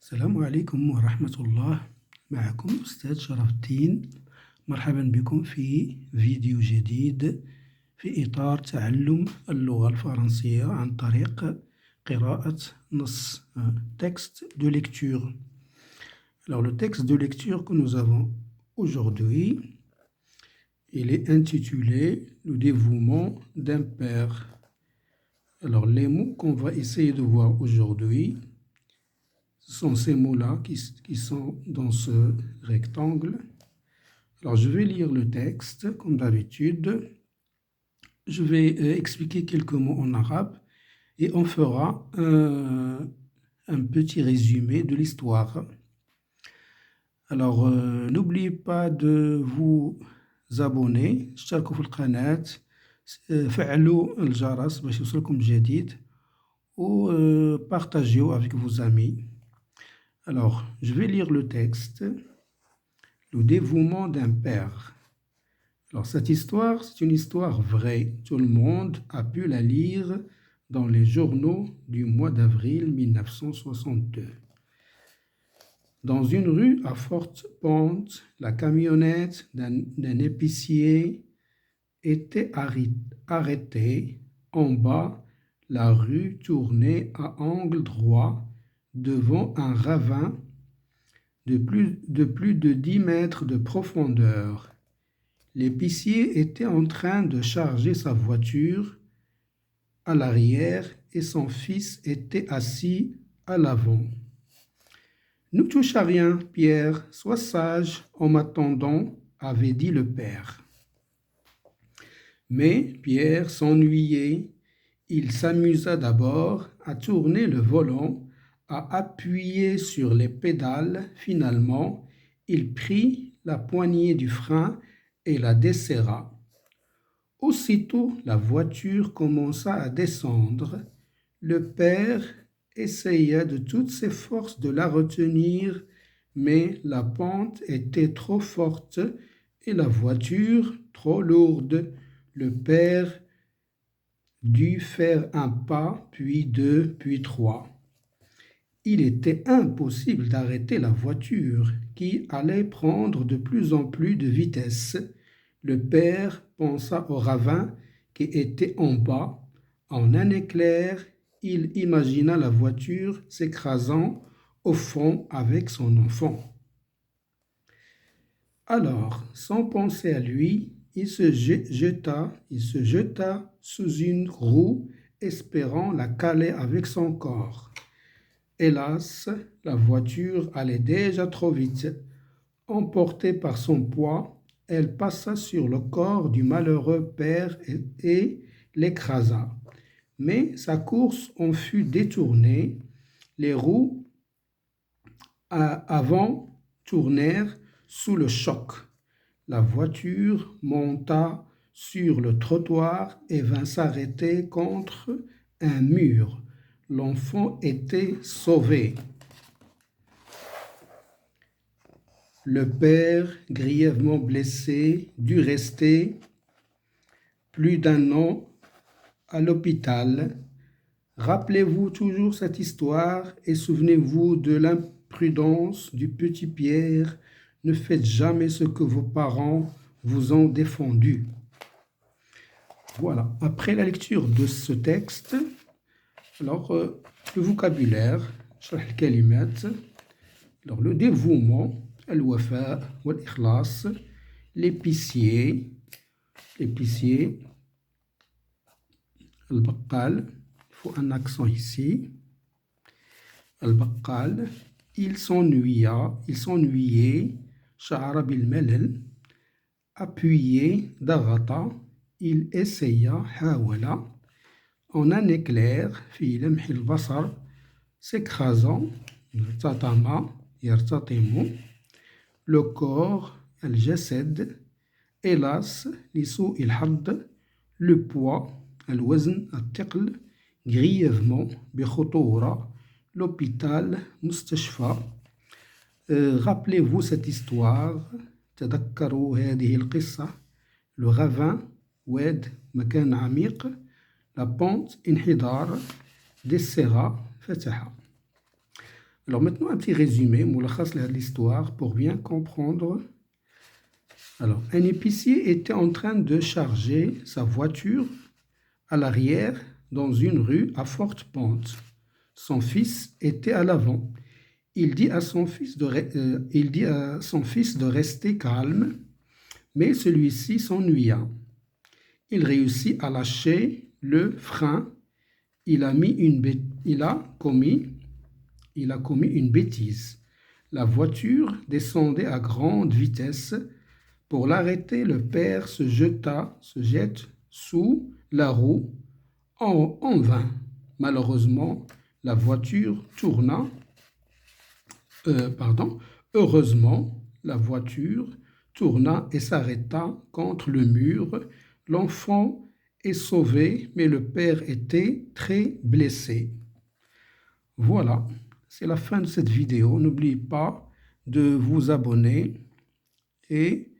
السلام عليكم ورحمة الله. معكم أستاذ شرف الدين. مرحبا بكم في فيديو جديد في إطار تعلم اللغة الفرنسية عن طريق قراءة نص texte de lecture. Alors le texte de lecture que nous avons aujourd'hui, il est intitulé Le dévouement d'un père. Alors les mots qu'on va essayer de voir aujourd'hui, ce sont ces mots-là qui sont dans ce rectangle. Alors, je vais lire le texte, comme d'habitude. Je vais expliquer quelques mots en arabe et on fera un petit résumé de l'histoire. Alors, n'oubliez pas de vous abonner, اشتركوا في القناة, فعلوا الجرس باش يوصلكم جديد ou partagez avec vos amis. Alors, je vais lire le texte. Le dévouement d'un père. Alors, cette histoire, c'est une histoire vraie. Tout le monde a pu la lire dans les journaux du mois d'avril 1962. Dans une rue à forte pente, la camionnette d'un épicier était arrêtée. En bas, la rue tournait à angle droit devant un ravin de plus de 10 mètres de profondeur. L'épicier était en train de charger sa voiture à l'arrière et son fils était assis à l'avant. « Ne touche à rien, Pierre, sois sage en m'attendant, » avait dit le père. Mais Pierre s'ennuyait. Il s'amusa d'abord à tourner le volant, à appuyer sur les pédales. Finalement, il prit la poignée du frein et la desserra. Aussitôt, la voiture commença à descendre. Le père essaya de toutes ses forces de la retenir, mais la pente était trop forte et la voiture trop lourde. Le père dut faire un pas, puis deux, puis trois. Il était impossible d'arrêter la voiture qui allait prendre de plus en plus de vitesse. Le père pensa au ravin qui était en bas. En un éclair, il imagina la voiture s'écrasant au fond avec son enfant. Alors, sans penser à lui, il se jeta sous une roue, espérant la caler avec son corps. Hélas, la voiture allait déjà trop vite. Emportée par son poids, elle passa sur le corps du malheureux père et l'écrasa. Mais sa course en fut détournée. Les roues avant tournèrent sous le choc. La voiture monta sur le trottoir et vint s'arrêter contre un mur. L'enfant était sauvé. Le père, grièvement blessé, dut rester plus d'un an à l'hôpital. Rappelez-vous toujours cette histoire et souvenez-vous de l'imprudence du petit Pierre. Ne faites jamais ce que vos parents vous ont défendu. Voilà, après la lecture de ce texte, alors le vocabulaire, شرح الكلمات. Alors le dévouement, الوفاء والإخلاص, l'épicier, البقال, il faut un accent ici, البقال, il s'ennuyait, شعر بالملل, appuyé, ضغط, il essaya, حاول, en un éclair, في لمح البصر, s'écrasant, ارتطم, يرتطم, le corps, الجسد, hélas, لسوء الحظ, le poids, الوزن, الثقل, grièvement, بخطورة, l'hôpital, مستشفى. Rappelez-vous cette histoire, تذكروا هذه القصة. Le ravin, واد, مكان عميق, la pente, انحدار, desserra, فتح. Alors maintenant, un petit résumé, ملخص de l'histoire pour bien comprendre. Alors, un épicier était en train de charger sa voiture à l'arrière dans une rue à forte pente. Son fils était à l'avant. Il dit à son fils de rester calme, mais celui-ci s'ennuya. Il réussit à lâcher le frein. Il a commis une bêtise. La voiture descendait à grande vitesse. Pour l'arrêter, le père se jette sous la roue en vain. Malheureusement, la voiture tourna. Heureusement, la voiture tourna et s'arrêta contre le mur. L'enfant est sauvé, mais le père était très blessé. Voilà, c'est la fin de cette vidéo. N'oubliez pas de vous abonner et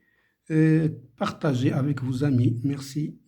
partager avec vos amis. Merci.